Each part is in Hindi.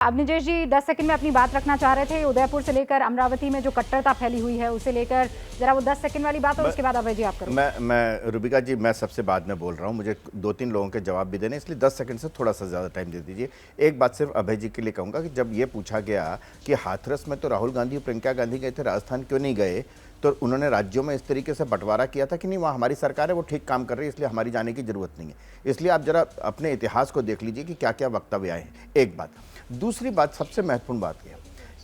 अब निजेश जी 10 सेकंड में अपनी बात रखना चाह रहे थे उदयपुर से लेकर अमरावती में जो कट्टरता फैली हुई है उसे लेकर जरा वो 10 सेकंड वाली बात और उसके बाद अभय जी आप करो। मैं रुबिका जी मैं सबसे बाद में बोल रहा हूँ, मुझे 2-3 लोगों के जवाब भी देने, इसलिए 10 सेकंड से थोड़ा सा ज़्यादा टाइम दे दीजिए। एक बात सिर्फ अभय जी के लिए कहूँगा कि जब ये पूछा गया कि हाथरस में तो राहुल गांधी और प्रियंका गांधी गए थे, राजस्थान क्यों नहीं गए, तो उन्होंने राज्यों में इस तरीके से बंटवारा किया था कि नहीं वहाँ हमारी सरकार है, वो ठीक काम कर रही है, इसलिए हमारी जाने की जरूरत नहीं है। इसलिए आप जरा अपने इतिहास को देख लीजिए कि क्या क्या वक्तव्य आए हैं। एक बात। दूसरी बात, सबसे महत्वपूर्ण बात यह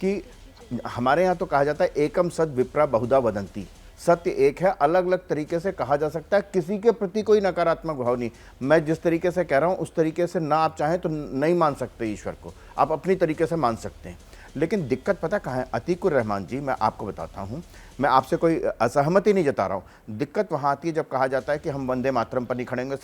कि हमारे यहाँ तो कहा जाता है एकम सद विप्रा बहुधा वदंती, सत्य एक है, अलग अलग तरीके से कहा जा सकता है, किसी के प्रति कोई नकारात्मक भाव नहीं। मैं जिस तरीके से कह रहा हूँ उस तरीके से ना आप चाहें तो नहीं मान सकते ईश्वर को, आप अपनी तरीके से मान सकते हैं। लेकिन दिक्कत पता कहाँ है अतीकुर रहमान जी, मैं आपको बताता हूँ, मैं आपसे कोई असहमति नहीं जता रहा हूँ। दिक्कत वहाँ आती है जब कहा जाता है कि हम वंदे मातरम पर नहीं खड़े होंगे,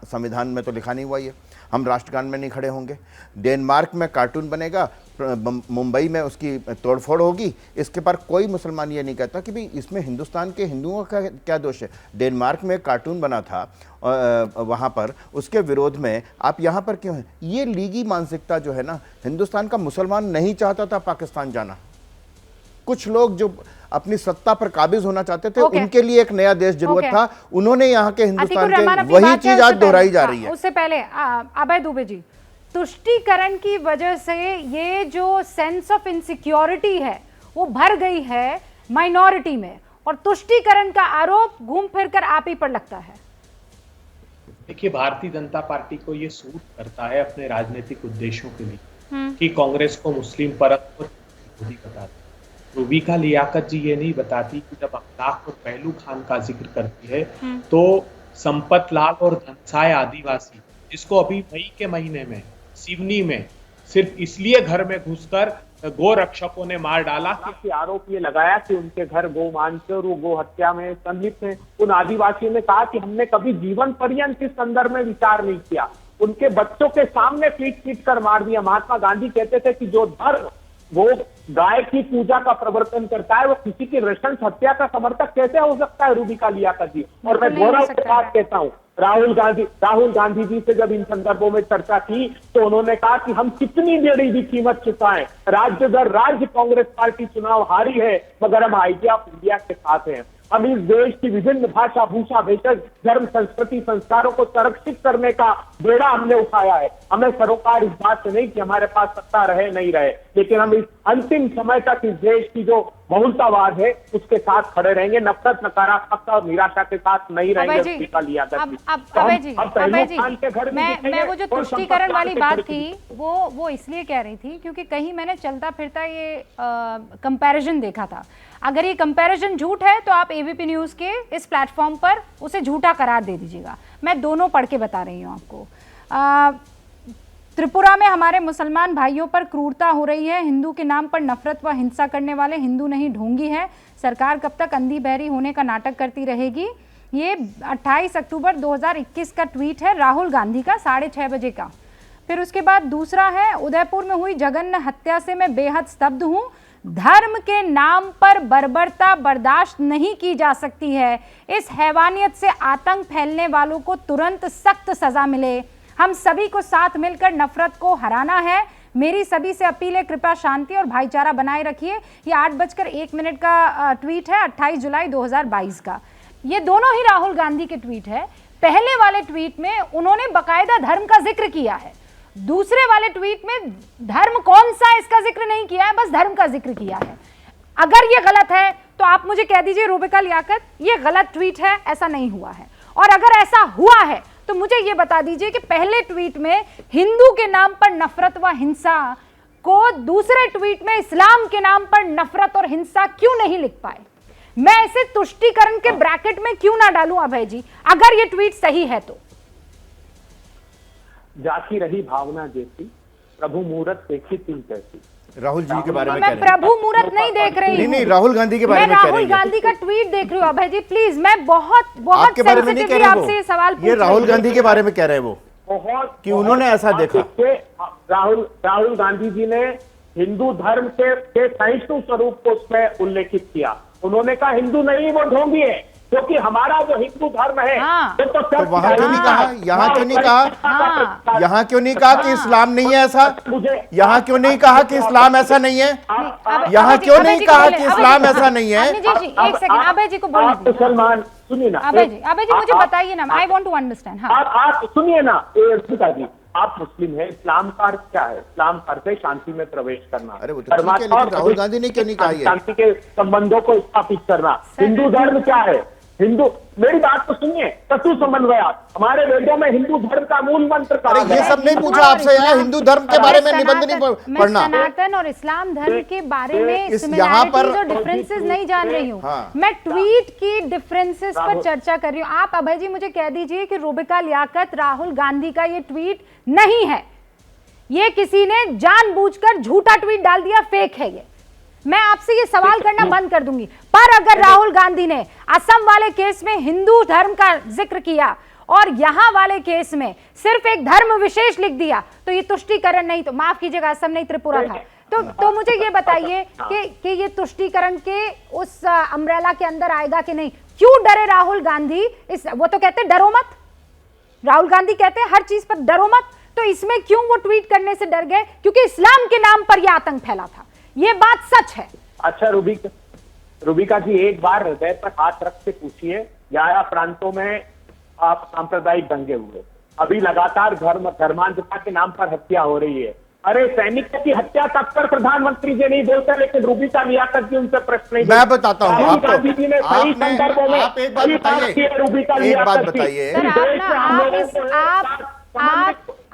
संविधान में तो लिखा नहीं हुआ ये, हम राष्ट्रगान में नहीं खड़े होंगे, डेनमार्क में कार्टून बनेगा, मुंबई में उसकी तोड़फोड़ होगी, इसके पर कोई मुसलमान ये नहीं कहता कि भाई इसमें हिंदुस्तान के हिंदुओं का क्या दोष है। डेनमार्क में कार्टून बना था वहाँ पर, उसके विरोध में आप यहाँ पर क्यों हैं? ये लीगी मानसिकता जो है ना, हिंदुस्तान का मुसलमान नहीं चाहता था पाकिस्तान जाना। कुछ लोग जो अपनी सत्ता पर काबिज होना चाहते थे, उनके लिए एक नया देश जरूरत था, उन्होंने यहाँ के हिंदुस्तान के वही चीज आज दोहराई जा रही है। उससे पहले अभय दुबे जी, तुष्टीकरण की वजह से ये जो सेंस ऑफ इनसिक्योरिटी है वो भर गई है माइनॉरिटी में, और तुष्टीकरण का आरोप घूम फिर कर आप ही पर लगता है। देखिए, भारतीय जनता पार्टी को ये सूट करता है अपने राजनीतिक उद्देश्यों के लिए कि कांग्रेस को मुस्लिम परस्त बताती। रुबिका लियाकत जी ये नहीं बताती कि जब अखलाक और पहलू खान का जिक्र करती है तो संपत लाल और धनसाय आदिवासी, जिसको अभी मई के महीने में सिवनी में सिर्फ इसलिए घर में घुसकर गो रक्षकों ने मार डाला कि आरोप ये लगाया कि उनके घर गो मांस और गो हत्या में संलिप्त है, उन आदिवासियों ने कहा कि हमने कभी जीवन पर्यंत इस संदर्भ में विचार नहीं किया, उनके बच्चों के सामने पीट कर मार दिया। महात्मा गांधी कहते थे कि जो धर्म वो गाय की पूजा का प्रवर्तन करता है वो किसी की नृशंस हत्या का समर्थक कैसे हो सकता है? रुबिका लियाकत जी। और मैं गौरव के साथ कहता हूं, राहुल गांधी जी से जब इन संदर्भों में चर्चा की तो उन्होंने कहा कि हम कितनी बड़ी भी कीमत चुकाएं, राज्य दर राज्य कांग्रेस पार्टी चुनाव हारी है, मगर हम आइडिया ऑफ इंडिया के साथ हैं। हम इस देश की विभिन्न भाषा भूषा भेषज धर्म संस्कृति संस्कारों को संरक्षित करने का बेड़ा हमने उठाया है। हमें सरोकार इस बात से नहीं कि हमारे पास सत्ता रहे नहीं रहे, लेकिन हम इस अंतिम समय तक इस देश की जो बहुलतावाद है उसके साथ खड़े रहेंगे, नफरत नकारात्मकता और निराशा के साथ नहीं रहेंगे। मैं वो जो तुष्टीकरण वाली बात थी वो इसलिए कह रही थी क्योंकि कहीं मैंने चलता फिरता ये कंपैरिजन देखा था। अगर ये कंपैरिजन झूठ है तो आप एबीपी न्यूज के इस प्लेटफॉर्म पर उसे झूठा करार दे दीजिएगा। मैं दोनों पढ़ के बता रही हूँ आपको। त्रिपुरा में हमारे मुसलमान भाइयों पर क्रूरता हो रही है, हिंदू के नाम पर नफरत व हिंसा करने वाले हिंदू नहीं ढोंगी है, सरकार कब तक अंधी बहरी होने का नाटक करती रहेगी। ये 28 अक्टूबर 2021 का ट्वीट है राहुल गांधी का, 6:30 बजे का। फिर उसके बाद दूसरा है, उदयपुर में हुई जघन्य हत्या से मैं बेहद स्तब्ध हूँ, धर्म के नाम पर बर्बरता बर्दाश्त नहीं की जा सकती है, इस हैवानियत से आतंक फैलने वालों को तुरंत सख्त सजा मिले, हम सभी को साथ मिलकर नफरत को हराना है, मेरी सभी से अपील है कृपया शांति और भाईचारा बनाए रखिए। ये 8:01 का ट्वीट है 28 जुलाई 2022 का। ये दोनों ही राहुल गांधी के ट्वीट है। पहले वाले ट्वीट में उन्होंने बाकायदा धर्म का जिक्र किया है, दूसरे वाले ट्वीट में धर्म कौन सा इसका जिक्र नहीं किया है, बस धर्म का जिक्र किया है। अगर ये गलत है तो आप मुझे कह दीजिए रुबिका लियाकत ये गलत ट्वीट है, ऐसा नहीं हुआ है, और अगर ऐसा हुआ है तो मुझे ये बता दीजिए कि पहले ट्वीट में हिंदू के नाम पर नफरत व हिंसा को दूसरे ट्वीट में इस्लाम के नाम पर नफरत और हिंसा क्यों नहीं लिख पाए? मैं इसे तुष्टीकरण के ब्रैकेट में क्यों ना डालूं अभय जी, अगर ये ट्वीट सही है तो? जाती रही भावना जैसी, प्रभु मूरत देखी तुम कैसी। राहुल जी के बारे में मैं प्रभु मूरत नहीं देख रही हूँ, नहीं राहुल गांधी के बारे में कह रही राहुल गांधी का ट्वीट देख रही हूँ अभय जी, प्लीज। मैं बहुत सेंसिटिवली आपसे सवाल पूछ रही हूँ। ये राहुल गांधी के बारे में कह रहे हैं वो, बहुत कि उन्होंने ऐसा देखा। राहुल गांधी जी ने हिंदू धर्म के सहिष्णु स्वरूप को उसमें उल्लेखित किया। उन्होंने कहा हिंदू नहीं वो ढोंगी है, क्योंकि हमारा जो हिंदू धर्म है वो तो वहां क्यों नहीं कहा, यहाँ क्यों नहीं कहा, यहाँ क्यों नहीं कहा कि इस्लाम नहीं है ऐसा, यहाँ क्यों नहीं कहा कि इस्लाम ऐसा नहीं है, यहाँ क्यों नहीं कहा कि इस्लाम ऐसा नहीं है। एक सेकंड, अभय जी को बोलने दीजिए। मुसलमान सुनिए ना, अभय जी मुझे बताइए ना, आई वांट टू अंडरस्टैंड। आप सुनिए ना पिताजी, आप मुस्लिम हैं, इस्लाम का अर्थ क्या है? इस्लाम का अर्थ है शांति में प्रवेश करना। अरे वो तो ठीक है, लेकिन राहुल गांधी ने क्यों नहीं कहा ये? शांति के संबंधों को स्थापित करना। हिंदू धर्म क्या है? हिंदू, मेरी बात तो सुनिए, चतु समन्वयात, हमारे वेदों में हिंदू धर्म का मूल मंत्र कहा है। ये सब नहीं पूछा आपसे यार, हिंदू धर्म के बारे में निबंध नहीं पढ़ना। सनातन और इस्लाम धर्म के बारे में सिमिलैरिटीज और डिफरेंसेस नहीं जान रही हूँ, मैं ट्वीट की डिफरेंसेस पर चर्चा कर रही हूँ। आप अभय जी मुझे कह दीजिए कि रूबिका लियाकत राहुल गांधी का ये ट्वीट नहीं है, ये किसी ने जानबूझकर झूठा ट्वीट डाल दिया, फेक है ये। मैं आपसे ये सवाल करना बंद कर दूंगी। पर अगर राहुल गांधी ने असम वाले केस में हिंदू धर्म का जिक्र किया और यहां वाले केस में सिर्फ एक धर्म विशेष लिख दिया, तो ये तुष्टीकरण नहीं, तो माफ कीजिएगा असम नहीं त्रिपुरा था, तो मुझे ये बताइए कि ये तुष्टीकरण के उस अम्ब्रेला के अंदर आएगा कि नहीं। क्यों डरे राहुल गांधी? वो तो कहते डरो मत, राहुल गांधी कहते हैं हर चीज पर डरो मत, तो इसमें क्यों वो ट्वीट करने से डर गए? क्योंकि इस्लाम के नाम पर यह आतंक फैला था, ये बात सच है। अच्छा रूबिका जी, एक बार हृदय पर हाथ रख के पूछिए, या प्रांतों में आप सांप्रदायिक दंगे हुए, अभी लगातार धर्मांधता के नाम पर हत्या हो रही है। अरे सैनिकों की हत्या तक पर प्रधानमंत्री जी नहीं बोलते, लेकिन रूबिका लियाकत जी उनसे प्रश्न नहीं। मैं बताता हूँ आपको, गांधी जी ने सही संदर्भों में आप एक बात बताइए, रूबिका लियाकत जी।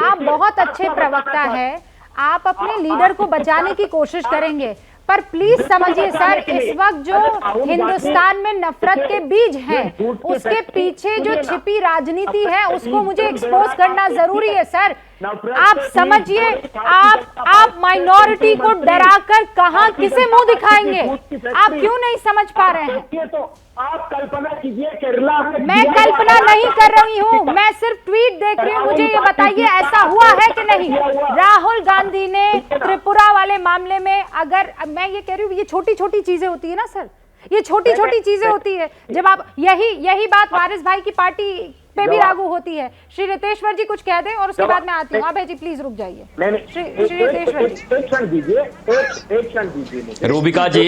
आप बहुत अच्छे प्रवक्ता है, आप अपने लीडर को बचाने की कोशिश करेंगे, पर प्लीज समझिए सर, इस वक्त जो हिंदुस्तान में नफरत के बीज हैं, उसके पीछे जो छिपी राजनीति है उसको मुझे एक्सपोज करना जरूरी है सर। आप समझिए, आप माइनॉरिटी को डराकर कहां किसे मुंह दिखाएंगे? आप क्यों नहीं समझ पा रहे हैं? तो आप कल्पना कीजिए, केरला में मैं कल्पना नहीं कर रही हूं, मैं सिर्फ ट्वीट देख रही हूं। मुझे ये बताइए ऐसा हुआ है कि नहीं? राहुल गांधी ने त्रिपुरा वाले मामले में, अगर मैं ये कह रही हूँ, ये छोटी छोटी चीजें होती है ना सर, ये छोटी छोटी चीजें होती है। जब आप यही बात वारिस भाई की पार्टी पे भी लागू होती है। श्री रितेश्वर जी कुछ कह दें और उसके बाद मैं आती हूँ। अभय जी प्लीज रुक जाइए। श्री रितेश्वर जी एक क्षण दीजिए, एक क्षण दीजिए। रूबिका जी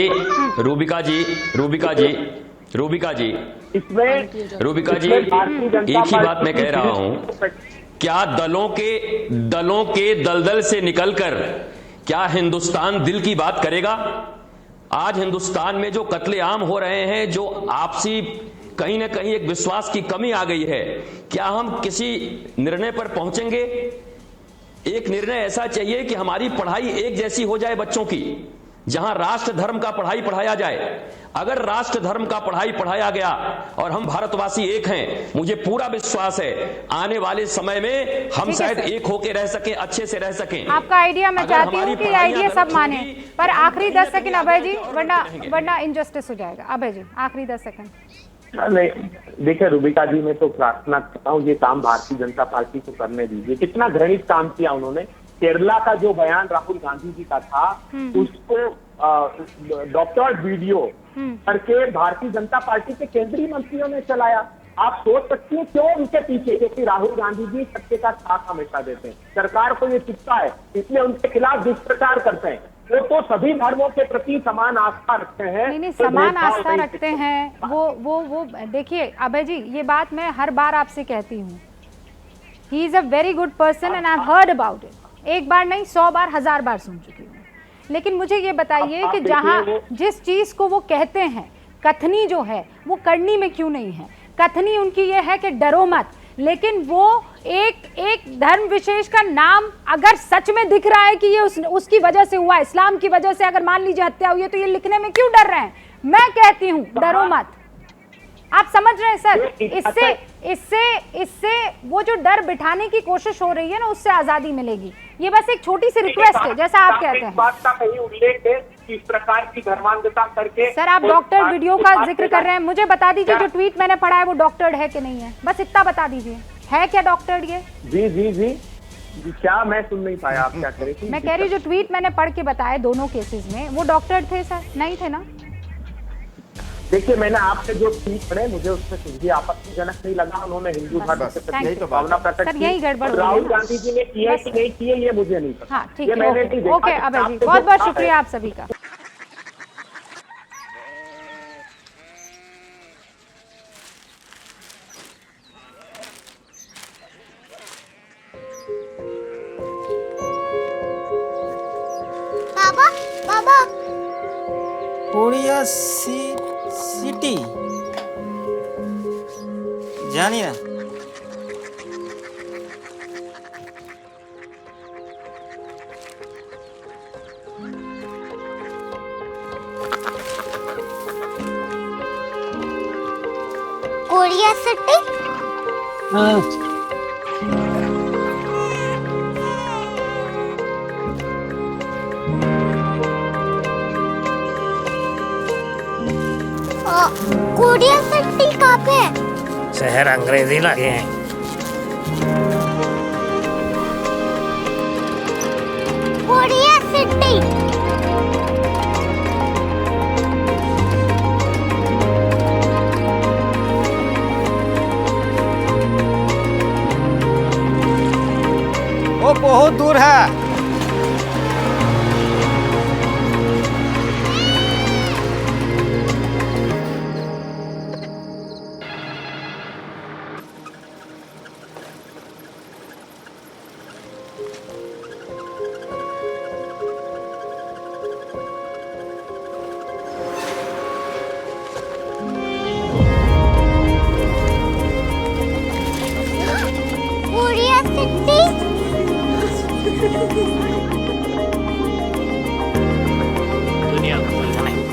इसमें रूबिका जी एक ही बात मैं कह रहा हूं, क्या दलों के दलदल से निकलकर क्या हिंदुस्तान दिल की बात करेगा? आज हिंदुस्तान में जो कत्लेआम हो रहे हैं, जो आपसी कहीं ना कहीं एक विश्वास की कमी आ गई है, क्या हम किसी निर्णय पर पहुंचेंगे? एक निर्णय ऐसा चाहिए कि हमारी पढ़ाई एक जैसी हो जाए बच्चों की, जहां राष्ट्र धर्म का पढ़ाई पढ़ाया जाए। अगर राष्ट्र धर्म का पढ़ाई पढ़ाया गया और हम भारतवासी एक हैं, मुझे पूरा विश्वास है आने वाले समय में हम शायद एक होके रह सकें, अच्छे से रह सकें। आपका आइडिया मैं चाहती हूँ कि आइडिया सब माने, पर आखिरी 10 सेकंड अभय जी, वरना इनजस्टिस हो जाएगा। अभय जी आखिरी 10 सेकंड। नहीं देखिए रूबिका जी, मैं तो प्रार्थना करता हूँ ये काम भारतीय जनता पार्टी को करने दीजिए। कितना घृणित काम किया उन्होंने। केरला का जो बयान राहुल गांधी जी का था, उसको डॉक्टर वीडियो करके भारतीय जनता पार्टी के केंद्रीय मंत्रियों ने चलाया। आप सोच सकती हैं क्यों उनके पीछे, क्योंकि राहुल गांधी जी सत्य का साथ हमेशा देते हैं, सरकार को ये चिपका है, इसलिए उनके खिलाफ दुष्प्रचार करते हैं। वो तो सभी धर्मों के प्रति समान आस्था रखते हैं। नहीं समान आस्था रखते हैं वो देखिए अभय जी, ये बात मैं हर बार आपसे कहती हूँ, he is a very good person and I have heard about it. एक बार नहीं 100 बार 1000 बार सुन चुकी हूँ। लेकिन मुझे ये बताइए कि जहाँ जिस चीज को वो कहते हैं, कथनी जो है वो करनी में क्यों नहीं है? कथनी उनकी ये है कि डरो मत, लेकिन वो एक धर्म विशेष का नाम अगर सच में दिख रहा है कि ये उसकी वजह से हुआ, इस्लाम की वजह से अगर मान लीजिए हत्या हुई है, तो ये लिखने में क्यों डर रहे हैं? मैं कहती हूँ डरो मत। आप समझ रहे हैं सर? इससे वो जो डर बिठाने की कोशिश हो रही है ना, उससे आजादी मिलेगी। ये बस एक छोटी सी रिक्वेस्ट है, जैसा आप कहते हैं। बात का कहीं उल्लेख है कि इस प्रकार की धर्मांधता करके। सर आप डॉक्टर वीडियो का जिक्र कर रहे हैं, मुझे बता दीजिए जो ट्वीट मैंने पढ़ा है वो डॉक्टर्ड है कि नहीं है, बस इतना बता दीजिए। है क्या डॉक्टर्ड ये? जी क्या मैं सुन नहीं पाया, आप क्या करें? मैं कह रही हूँ जो ट्वीट मैंने पढ़ के बताया दोनों केसेस में, वो डॉक्टर्ड थे सर? नहीं थे ना? देखिए, मैंने आपसे जो ट्वीट पढ़े मुझे उसमें कुछ भी आपत्तिजनक नहीं लगा। उन्होंने हिंदू धर्म के प्रति भावना प्रकट सर, यही गड़बड़ की। हो रही है। राहुल गांधी जी ने किया कि नहीं किया ये मुझे नहीं पता। हाँ, ठीक ये है, मैंने नहीं देखा। ओके अभय जी, आपसे बहुत जो बहुत कहा है, शुक्रिया आप सभी का। बाबा बाबा कोरिया सिटी जानिए ना। कोरिया सिटी कोरिया सिटी कहाँ पे है? शहर अंग्रेजी लगे हैं। कोरिया सिटी वो बहुत दूर है। कोरिया सिटी दुनिया को बोलना नहीं,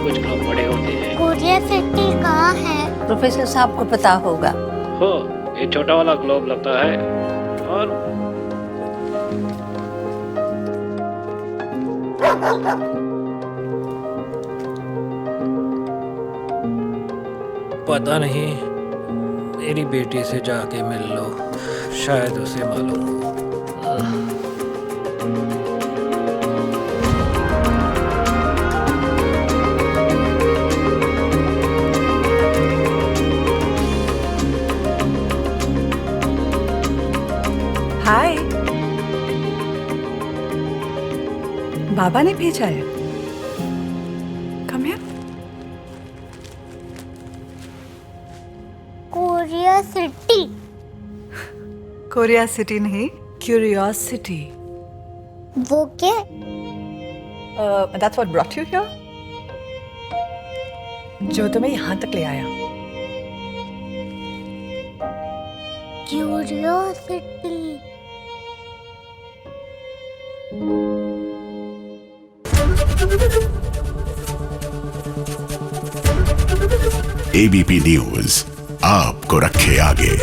कुछ लोग बड़े होते हैं। कोरिया सिटी कहाँ है? प्रोफेसर साहब को पता होगा। हो, ये छोटा वाला ग्लोब लगता है और पता नहीं, मेरी बेटी से जाके मिल लो, शायद उसे मालूम हो। हाय, बाबा ने भेजा है। Come here. Korea city Korea city नहीं, क्यूरियोसिटी। वो क्या? That's what brought you here. जो तुम्हें यहाँ तक ले आया। क्यूरियोसिटी एबीपी न्यूज आपको रखे आगे।